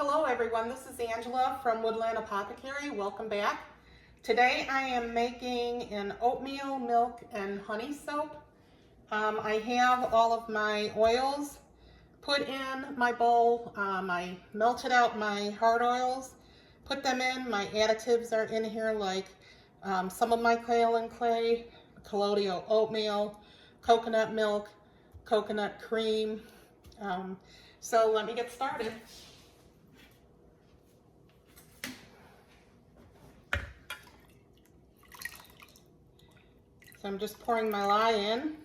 Hello everyone, this is Angela from Woodland Apothecary. Welcome back. Today I am making an oatmeal, milk, and honey soap. I have all of my oils put in my bowl. I melted out my hard oils, put them in. My additives are in here, like some of my kaolin clay, colloidal oatmeal, coconut milk, coconut cream. So let me get started. So I'm just pouring my lye in.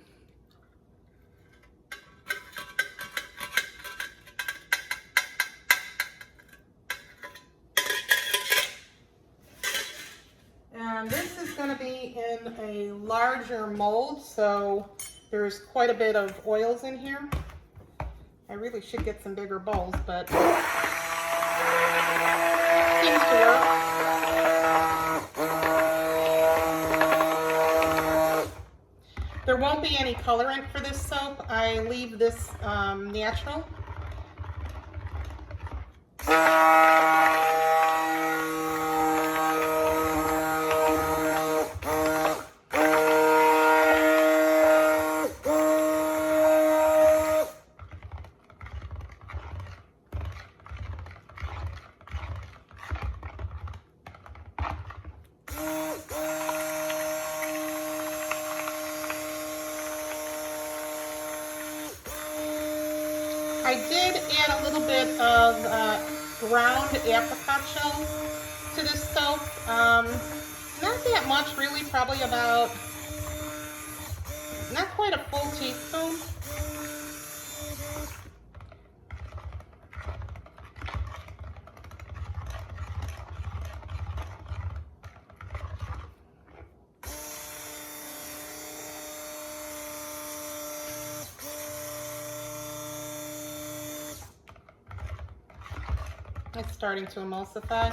And this is going to be in a larger mold, so there's quite a bit of oils in here. I really should get some bigger bowls, but it seems to work. There won't be any colorant for this soap. I leave this natural. I did add a little bit of ground apricot shells to this soap. Not that much, really, probably about, not quite a full teaspoon. It's starting to emulsify.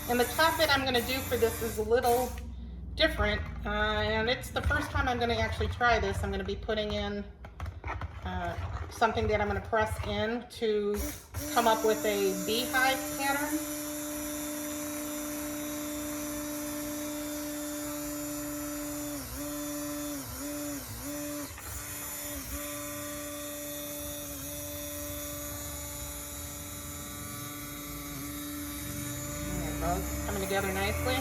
And the top bit I'm going to do for this is a little different, and it's the first time I'm going to actually try this. I'm going to be putting in something that I'm going to press in to come up with a beehive pattern. Coming together nicely.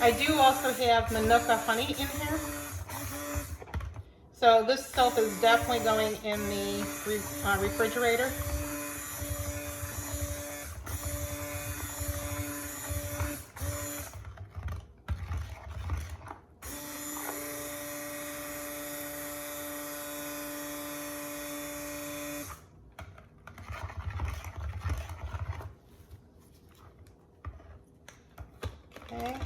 I do also have Manuka honey in here. So this soap is definitely going in the refrigerator. Okay.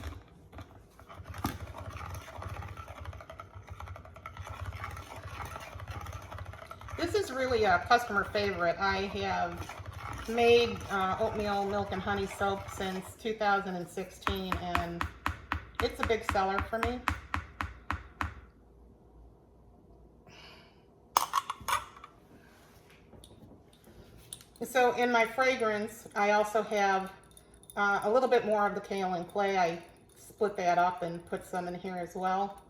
This is really a customer favorite. I have made oatmeal, milk, and honey soap since 2016, and it's a big seller for me. So in my fragrance, I also have a little bit more of the kaolin clay. I split that up and put some in here as well.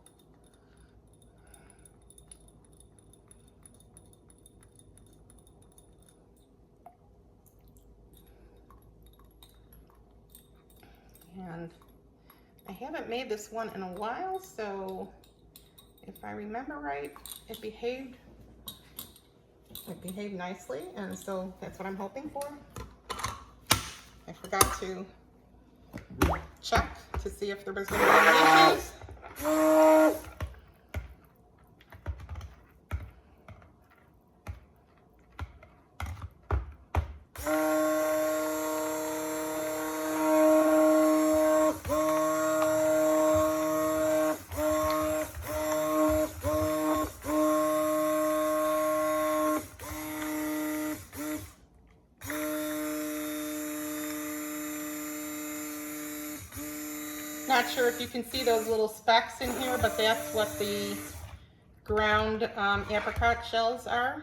And I haven't made this one in a while, so if I remember right, it behaved nicely, and so that's what I'm hoping for. I forgot to check to see if there was going to be any issues. Not sure if you can see those little specks in here, but that's what the ground apricot shells are.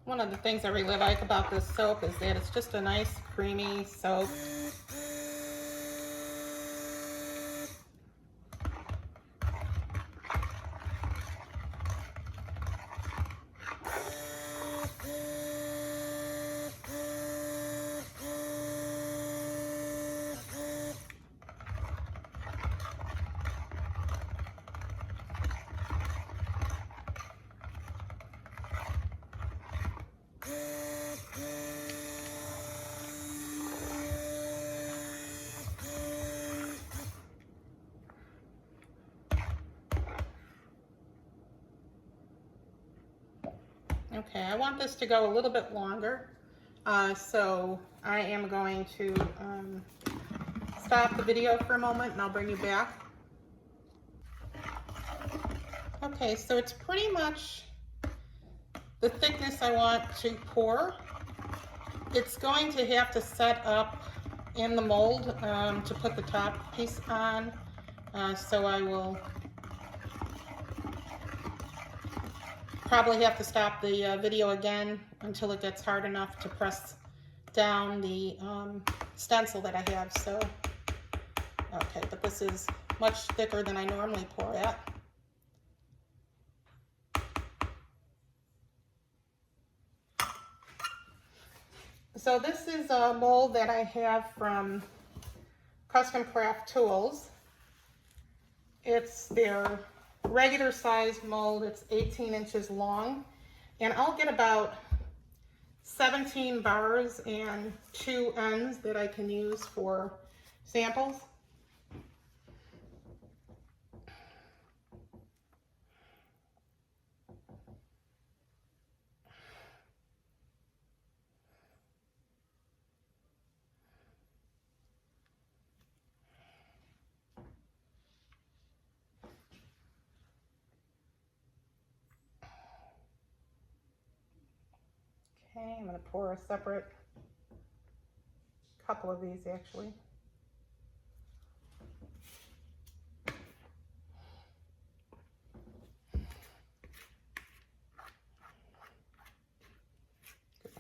One of the things I really like about this soap is that it's just a nice creamy soap. Okay, I want this to go a little bit longer, so I am going to stop the video for a moment and I'll bring you back. Okay, so it's pretty much the thickness I want to pour. It's going to have to set up in the mold to put the top piece on, so I will probably have to stop the video again until it gets hard enough to press down the stencil that I have. So, okay, but this is much thicker than I normally pour at. So this is a mold that I have from Custom Craft Tools. It's their regular size mold. It's 18 inches long, and I'll get about 17 bars and 2 ends that I can use for samples. Okay, I'm going to pour a separate couple of these actually.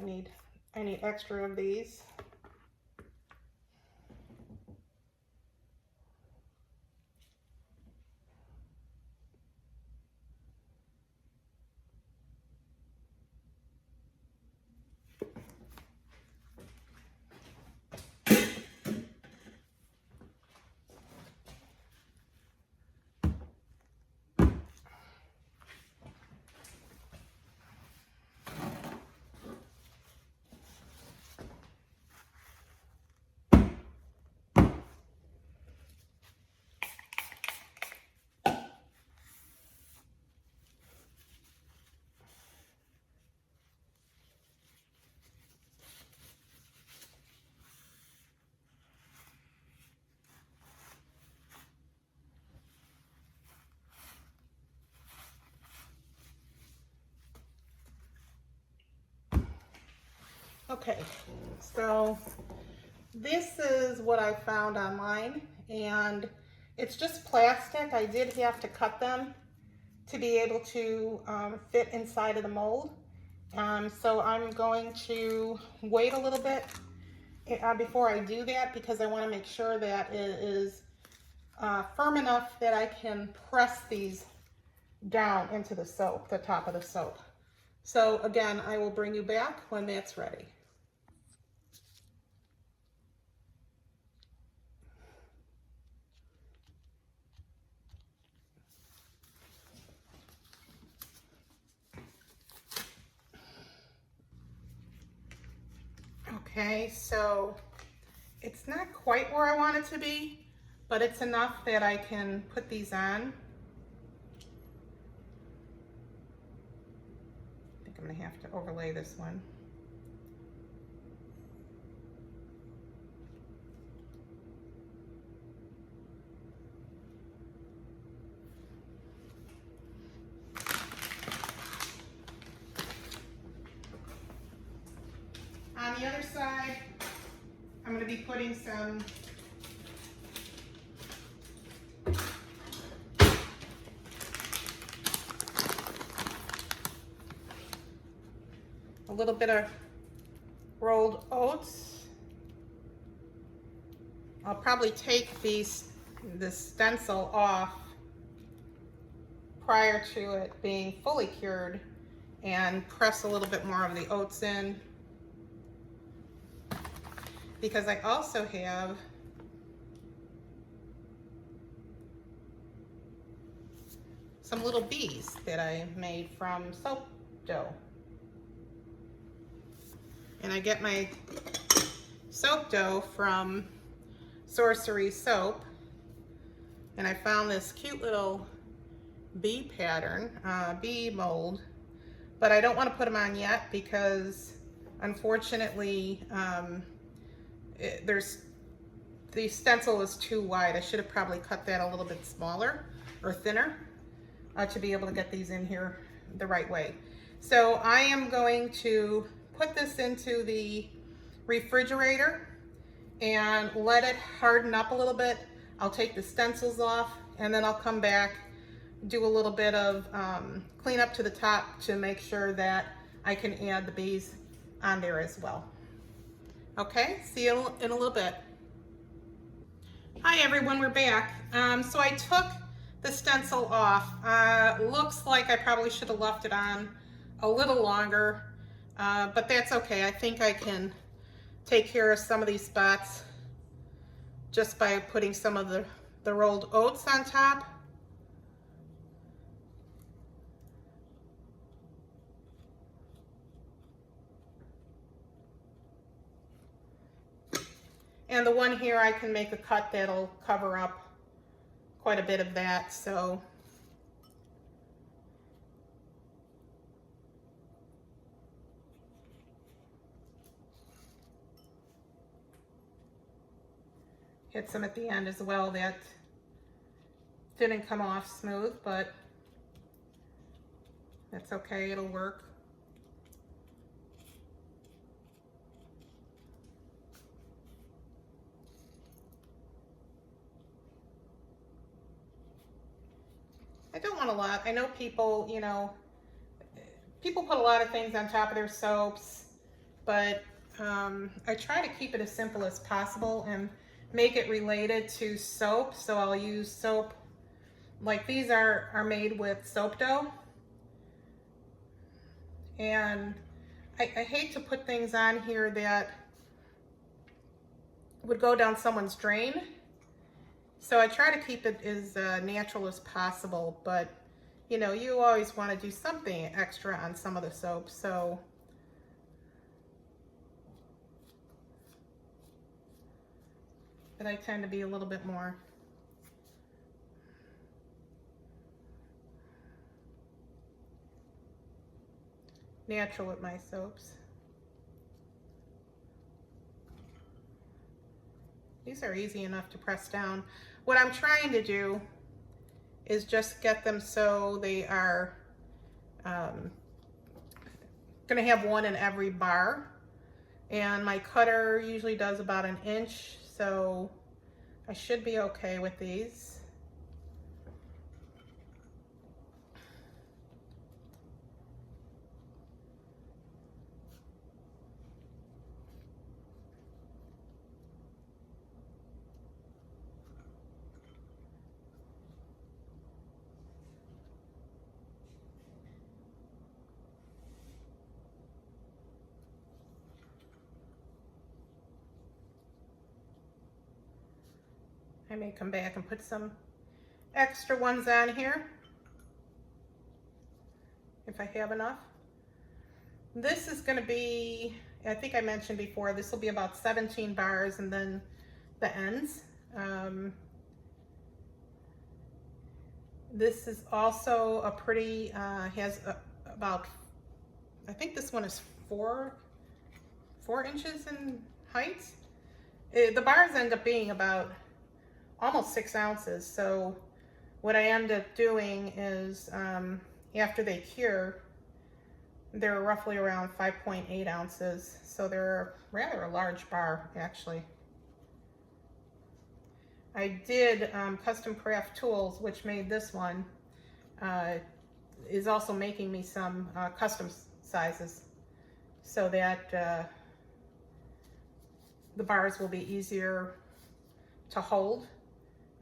I need extra of these. Okay, so this is what I found online, and it's just plastic. I did have to cut them to be able to fit inside of the mold. So I'm going to wait a little bit before I do that, because I want to make sure that it is firm enough that I can press these down into the soap, the top of the soap. So again, I will bring you back when that's ready. Okay, so it's not quite where I want it to be, but it's enough that I can put these on. I think I'm gonna have to overlay this one. On the other side, I'm going to be putting a little bit of rolled oats. I'll probably take this stencil off prior to it being fully cured and press a little bit more of the oats in, because I also have some little bees that I made from soap dough. And I get my soap dough from Sorcery Soap, and I found this cute little bee pattern, bee mold, but I don't want to put them on yet because unfortunately the stencil is too wide. I should have probably cut that a little bit smaller or thinner to be able to get these in here the right way. So I am going to put this into the refrigerator and let it harden up a little bit. I'll take the stencils off, and then I'll come back, do a little bit of clean up to the top to make sure that I can add the bees on there as well. Okay, see you in a little bit. Hi everyone, we're back. So I took the stencil off. Looks like I probably should have left it on a little longer, but that's okay. I think I can take care of some of these spots just by putting some of the rolled oats on top. And the one here, I can make a cut that'll cover up quite a bit of that, so. Hit some at the end as well that didn't come off smooth, but that's okay, it'll work. I don't want a lot. I know people, you know, people put a lot of things on top of their soaps, but I try to keep it as simple as possible and make it related to soap. So I'll use soap, like these are made with soap dough. And I hate to put things on here that would go down someone's drain. So I try to keep it as natural as possible, but you know, you always want to do something extra on some of the soaps, so. But I tend to be a little bit more natural with my soaps. These are easy enough to press down. What I'm trying to do is just get them so they are gonna have one in every bar. And my cutter usually does about 1 inch, so I should be okay with these. I may come back and put some extra ones on here if I have enough. This is going to be, I think I mentioned before, this will be about 17 bars and then the ends. This is also a pretty, has about, I think this one is 4 inches in height. The bars end up being about almost 6 ounces. So what I end up doing is after they cure, they're roughly around 5.8 ounces. So they're rather a large bar, actually. I did Custom Craft Tools, which made this one, is also making me some custom sizes so that the bars will be easier to hold.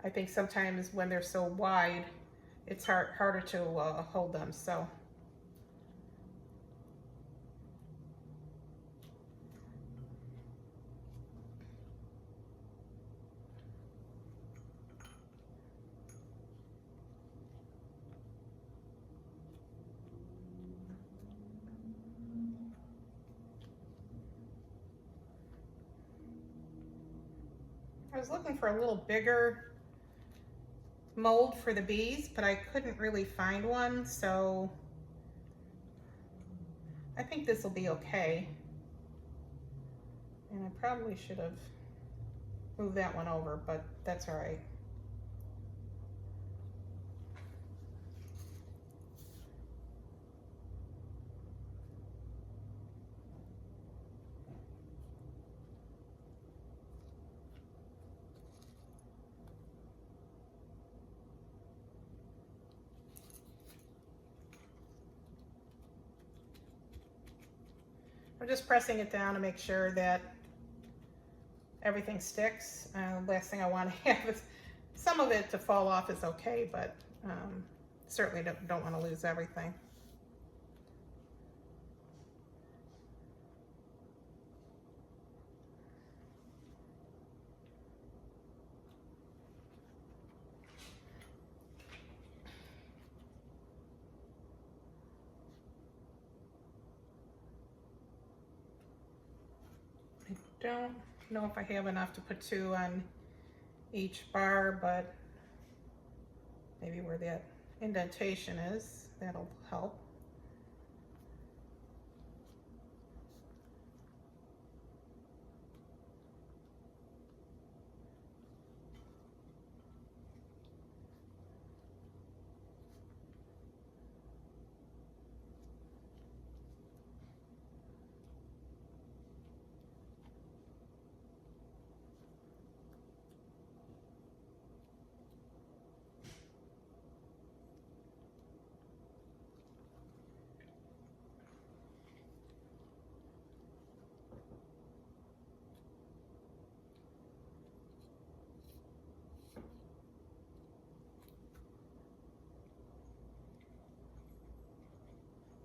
I think sometimes when they're so wide, it's harder to hold them. So I was looking for a little bigger mold for the bees, but I couldn't really find one, so I think this will be okay. And I probably should have moved that one over, but that's all right. I'm just pressing it down to make sure that everything sticks. Last thing I want to have is some of it to fall off is okay, but certainly don't want to lose everything. I don't know if I have enough to put 2 on each bar, but maybe where that indentation is, that'll help.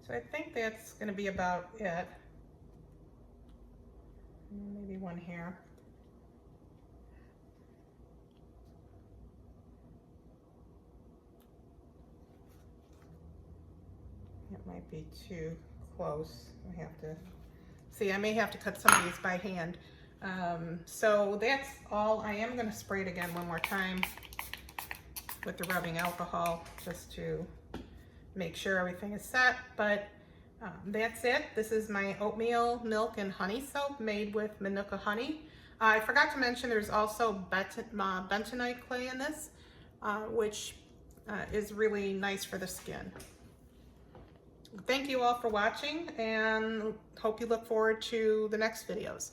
So I think that's going to be about it. Maybe one here. It might be too close. I have to see, I may have to cut some of these by hand. So that's all. I am going to spray it again one more time with the rubbing alcohol just to make sure everything is set, but that's it. This is my oatmeal, milk, and honey soap made with Manuka honey. I forgot to mention there's also Bentonite clay in this, which is really nice for the skin. Thank you all for watching, and hope you look forward to the next videos.